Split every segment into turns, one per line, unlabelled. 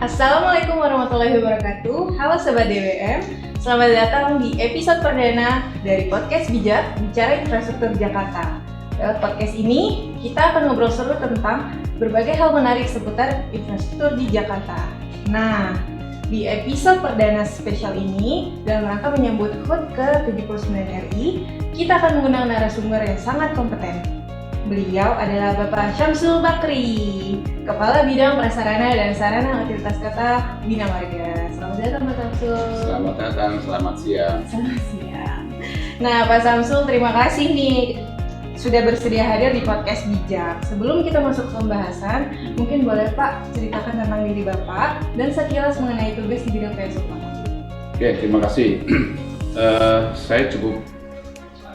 Assalamualaikum warahmatullahi wabarakatuh. Halo Sobat DWM, selamat datang di episode perdana dari Podcast Bijak Bicara Infrastruktur Jakarta. Lewat podcast ini, kita akan ngobrol seru tentang berbagai hal menarik seputar infrastruktur di Jakarta. Nah, di episode perdana spesial ini, dalam rangka menyambut HUT ke-79 RI, kita akan mengundang narasumber yang sangat kompeten. Beliau adalah Bapak Syamsul Bakri, Kepala Bidang Prasarana dan Sarana Utilitas Kota Bina Marga. Selamat datang Pak Syamsul.
Selamat datang, selamat siang.
Selamat siang. Nah Pak Syamsul, terima kasih nih sudah bersedia hadir di podcast Bijak. Sebelum kita masuk ke pembahasan, mungkin boleh Pak ceritakan tentang diri Bapak dan sekilas mengenai tugas di bidang PSU Pak.
Oke, terima kasih. Saya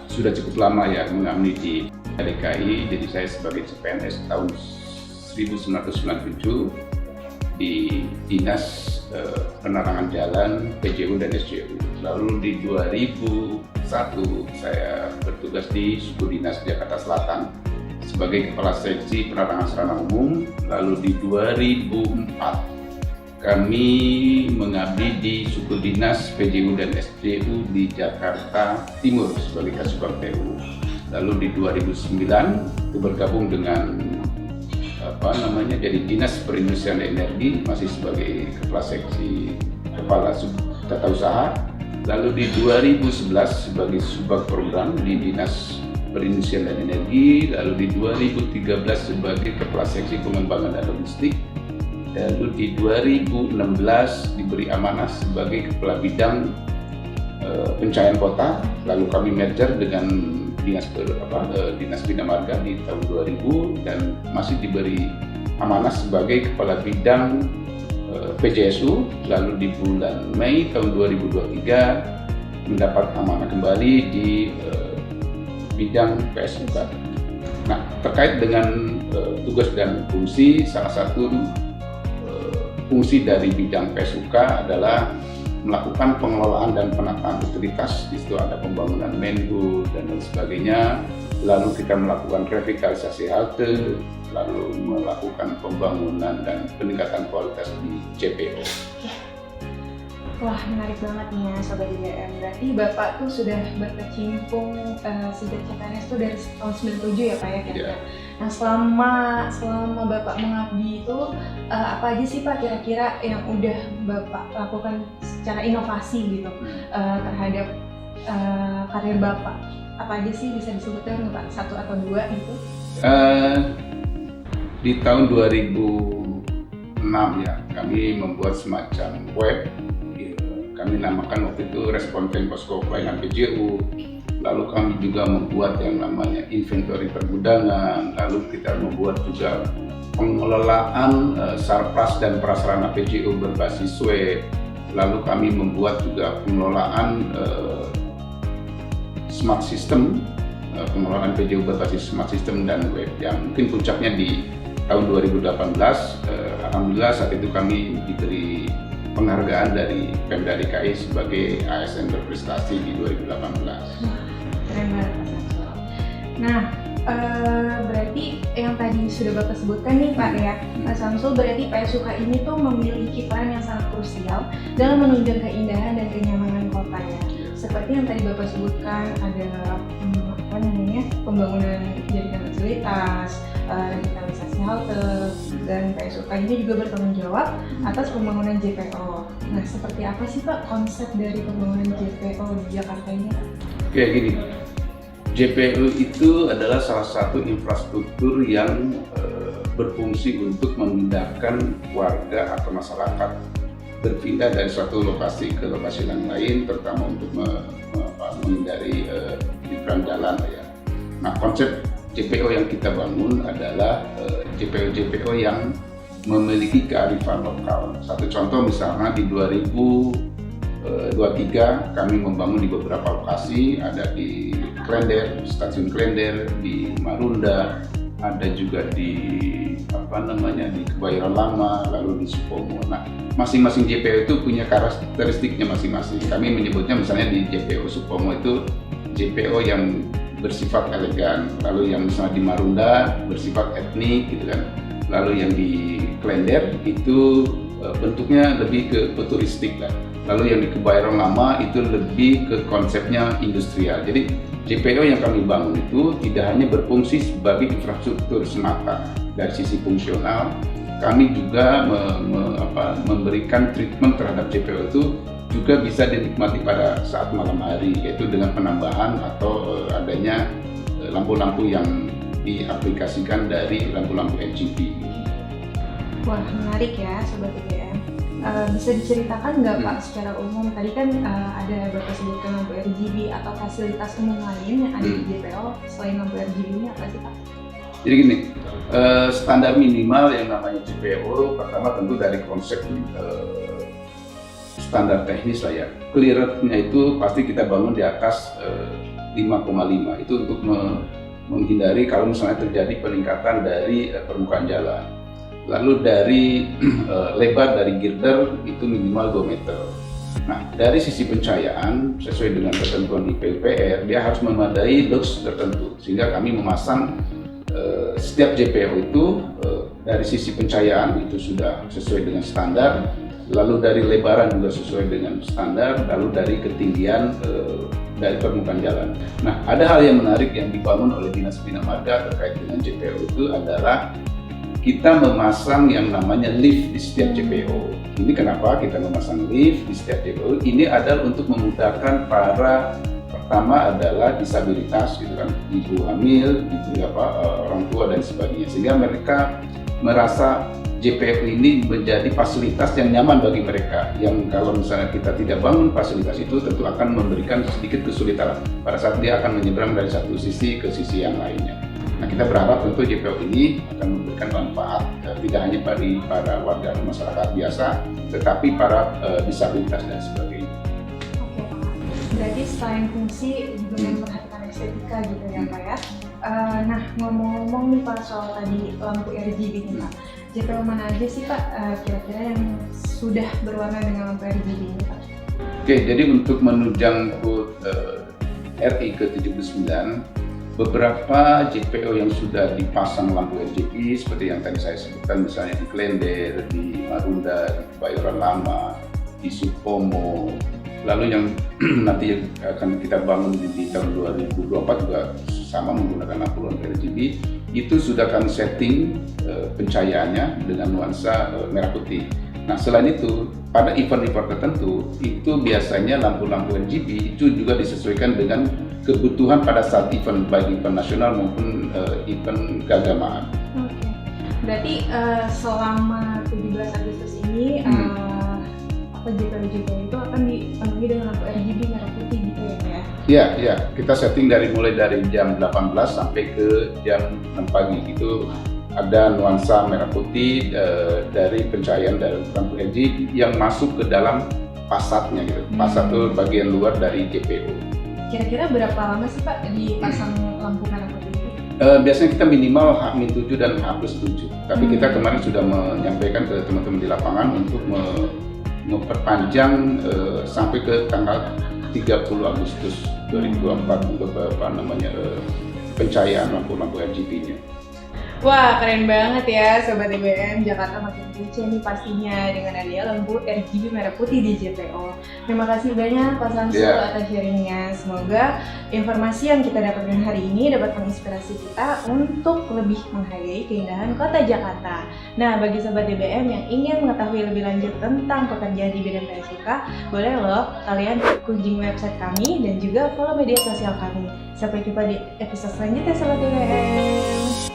sudah cukup lama ya mengabdi di DKI, jadi saya sebagai CPNS tahun 1997 di Dinas Penerangan Jalan, PJU dan SJU. Lalu di 2001 saya bertugas di Suku Dinas Jakarta Selatan sebagai Kepala Seksi Penerangan Sarana Umum. Lalu di 2004 kami mengabdi di Suku Dinas PJU dan SJU di Jakarta Timur sebagai Kasubag TU. Lalu di 2009 itu bergabung dengan jadi Dinas Perindustrian dan Energi, masih sebagai Kepala Seksi Kepala Tata Usaha. Lalu di 2011 sebagai Subag Program di Dinas Perindustrian dan Energi. Lalu di 2013 sebagai Kepala Seksi Pengembangan dan Logistik. Lalu di 2016 diberi amanah sebagai Kepala Bidang Pencahayaan Kota. Lalu kami merger dengan Dinas Bina Marga di tahun 2000 dan masih diberi amanah sebagai Kepala Bidang PJSU. Lalu di bulan Mei tahun 2023 mendapat amanah kembali di bidang PSUK. Nah, terkait dengan tugas dan fungsi, salah satu fungsi dari bidang PSUK adalah melakukan pengelolaan dan penataan utilitas. Di situ ada pembangunan Menhu dan lain sebagainya. Lalu kita melakukan revitalisasi halte, lalu melakukan pembangunan dan peningkatan kualitas di JPO.
Wah, menarik banget nih ya Sobat DWM. Berarti Bapak tuh sudah berkecimpung sejak CPNS tuh dari tahun 97 ya Pak ya kira-kira.
Yeah.
Nah selama Bapak mengabdi itu apa aja sih Pak kira-kira yang udah Bapak lakukan secara inovasi gitu terhadap karir Bapak? Apa aja sih bisa disebutkan Pak? Satu atau dua gitu?
Di tahun 2006 ya kami membuat semacam web. Kami namakan waktu itu Respon Posko Pelayanan PJU. Lalu kami juga membuat yang namanya inventory pergudangan. Lalu kita membuat juga pengelolaan sarpras dan prasarana PJU berbasis web. Lalu kami membuat juga pengelolaan smart system, pengelolaan PJU berbasis smart system dan web. Yang mungkin puncaknya di tahun 2018. Alhamdulillah saat itu kami diberi penghargaan dari Pemda DKI sebagai ASN berprestasi di 2018.
Keren banget Pak Syamsul. Nah, berarti yang tadi sudah Bapak sebutkan nih Pak ya, Pak Syamsul, berarti PSUK ini tuh memiliki peran yang sangat krusial dalam menunjang keindahan dan kenyamanan kota ya. Seperti yang tadi Bapak sebutkan ada pembangunan jaringan utilitas, revitalisasi halte, dan PSUK ini juga bertanggung jawab atas pembangunan JPO. Nah, seperti apa sih Pak konsep dari pembangunan JPO di Jakarta ini?
Oke, gini, JPO itu adalah salah satu infrastruktur yang berfungsi untuk memindahkan warga atau masyarakat berpindah dari suatu lokasi ke lokasi yang lain, terutama untuk menghindari penyebrangan jalan ya. Nah, konsep JPO yang kita bangun adalah JPO yang memiliki kearifan lokal. Satu contoh misalnya di 2023 kami membangun di beberapa lokasi, ada di Klender, Stasiun Klender, di Marunda, ada juga di di Kebayoran Lama, lalu di Supomo. Nah, masing-masing JPO itu punya karakteristiknya masing-masing. Kami menyebutnya misalnya di JPO Supomo itu JPO yang bersifat elegan, lalu yang misalnya di Marunda bersifat etnik gitu kan, lalu yang di Klender itu bentuknya lebih ke futuristik lah. Lalu yang di Kebayoran Lama itu lebih ke konsepnya industrial. Jadi JPO yang kami bangun itu tidak hanya berfungsi sebagai infrastruktur semata. Dari sisi fungsional, kami juga memberikan treatment terhadap JPO itu juga bisa dinikmati pada saat malam hari, yaitu dengan penambahan atau adanya lampu-lampu yang diaplikasikan dari lampu-lampu RGB.
Wah, menarik ya Sobat IBM. Bisa diceritakan nggak Pak secara umum, tadi kan ada Bapak sebutkan lampu RGB atau fasilitas umum lain yang ada di JPO selain lampu RGB ini apa sih Pak?
Jadi gini, standar minimal yang namanya JPO pertama tentu dari konsep standar teknis lah ya. Clearance-nya itu pasti kita bangun di atas 5,5, itu untuk menghindari kalau misalnya terjadi peningkatan dari permukaan jalan. Lalu dari lebar dari girder itu minimal 2 meter. Nah, dari sisi pencahayaan sesuai dengan ketentuan IPUPR, dia harus memadai lux tertentu, sehingga kami memasang setiap JPO itu dari sisi pencahayaan itu sudah sesuai dengan standar, lalu dari lebaran juga sesuai dengan standar, lalu dari ketinggian dari permukaan jalan. Nah, ada hal yang menarik yang dibangun oleh Dinas Bina Marga terkait dengan JPO itu adalah kita memasang yang namanya lift di setiap JPO. Ini kenapa kita memasang lift di setiap JPO? Ini adalah untuk memudahkan para, pertama adalah disabilitas gitu kan, ibu hamil, orang tua dan sebagainya, sehingga mereka merasa JPO ini menjadi fasilitas yang nyaman bagi mereka. Yang kalau misalnya kita tidak bangun fasilitas itu tentu akan memberikan sedikit kesulitan pada saat dia akan menyeberang dari satu sisi ke sisi yang lainnya. Nah, kita berharap tentu JPO ini akan memberikan manfaat tidak hanya bagi para warga masyarakat biasa, tetapi para disabilitas dan sebagainya.
Oke Pak, berarti selain fungsi juga memperhatikan estetika gitu ya Pak ya. Nah, ngomong-ngomong nih Pak soal tadi lampu RGB nih Pak, JPO mana aja sih Pak kira-kira yang sudah berwarna dengan lampu RGB ini Pak?
Oke, jadi untuk menunjang HUT RI ke-79, beberapa JPO yang sudah dipasang lampu RGB seperti yang tadi saya sebutkan, misalnya di Klender, di Marunda, di Kebayoran Lama, di Supomo, lalu yang nanti akan kita bangun di tahun 2024 juga sama menggunakan lampu RGB, itu sudah kami setting pencahayaannya dengan nuansa merah putih. Nah, selain itu pada event-event tertentu itu biasanya lampu-lampu RGB itu juga disesuaikan dengan kebutuhan pada saat event, baik event nasional maupun event keagamaan.
Oke, berarti selama 17 Agustus ini JPO itu akan dipenuhi dengan lampu RGB merah putih gitu ya Pak ya?
Iya, kita setting mulai dari jam 18 sampai ke jam 6 pagi itu ada nuansa merah putih dari pencahayaan dari lampu RGB yang masuk ke dalam fasatnya gitu. Fasat itu bagian luar dari JPO.
Kira-kira berapa lama sih Pak dipasang lampu merah putih itu?
Biasanya kita minimal H-7 dan H+7. Tapi kita kemarin sudah menyampaikan ke teman-teman di lapangan untuk memperpanjang sampai ke tanggal 30 Agustus 2024 untuk pencahayaan lampu-lampu RGB-nya.
Wah, keren banget ya Sobat IBM, Jakarta makin kece nih pastinya dengan adanya lampu RGB merah putih di JPO. Terima kasih banyak Pak Samsul atas sharingnya. Semoga informasi yang kita dapatkan hari ini dapat menginspirasi kita untuk lebih menghargai keindahan kota Jakarta. Nah, bagi Sobat IBM yang ingin mengetahui lebih lanjut tentang pekerjaan di bidang PSUK, boleh loh kalian kunjungi website kami dan juga follow media sosial kami. Sampai jumpa di episode selanjutnya Sobat IBM.